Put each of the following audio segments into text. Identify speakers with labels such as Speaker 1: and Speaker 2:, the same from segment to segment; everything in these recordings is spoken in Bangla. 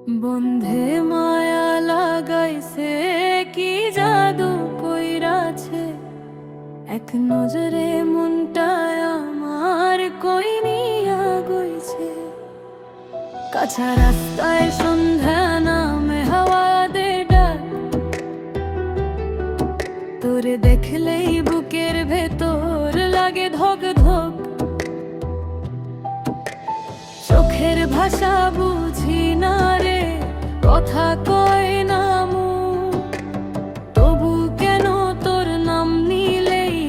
Speaker 1: বন্ধে মায়া লাগাইছে, কি জাদু কইরাছে, এক নজরে মনটায় আমার কই নিয়া গইছে। কাঁচা রাস্তায় সন্ধ্যা নামে হাওয়াদের ডাক, তোরে দেখলেই বুকের ভেতর লাগে ধক ধক। চোখের ভাষা বুঝি না রে, কথা কয় না মুখ, তবু কেন তোর নাম নিলেই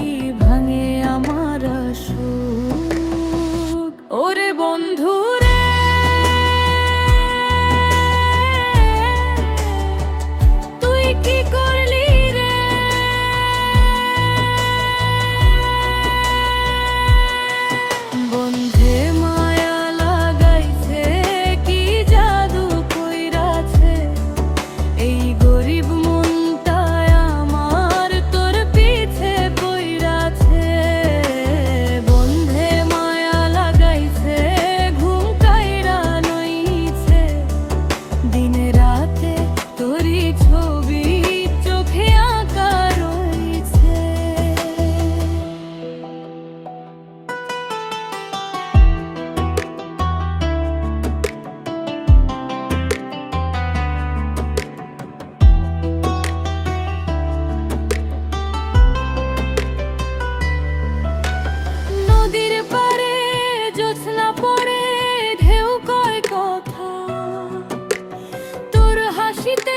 Speaker 1: ভাঙে আমার সুখ। ওরে বন্ধু রে, তুই কি করলি রে? বন্ধে মায়া লাগাইছে, কি জাদু কইরাছে, এই গরিব মনটায় আমার তোর পিছে পইরাছে। বন্ধে মায়া লাগাইছে, ঘুম কাইরা নইছে, দিনে রাতে তোরই ছবি চোখে আঁকা রইছে। নদীর পাড়ে জ্যোৎস্না পড়ে, ঢেউ কয় কথা, তোর হাসিতে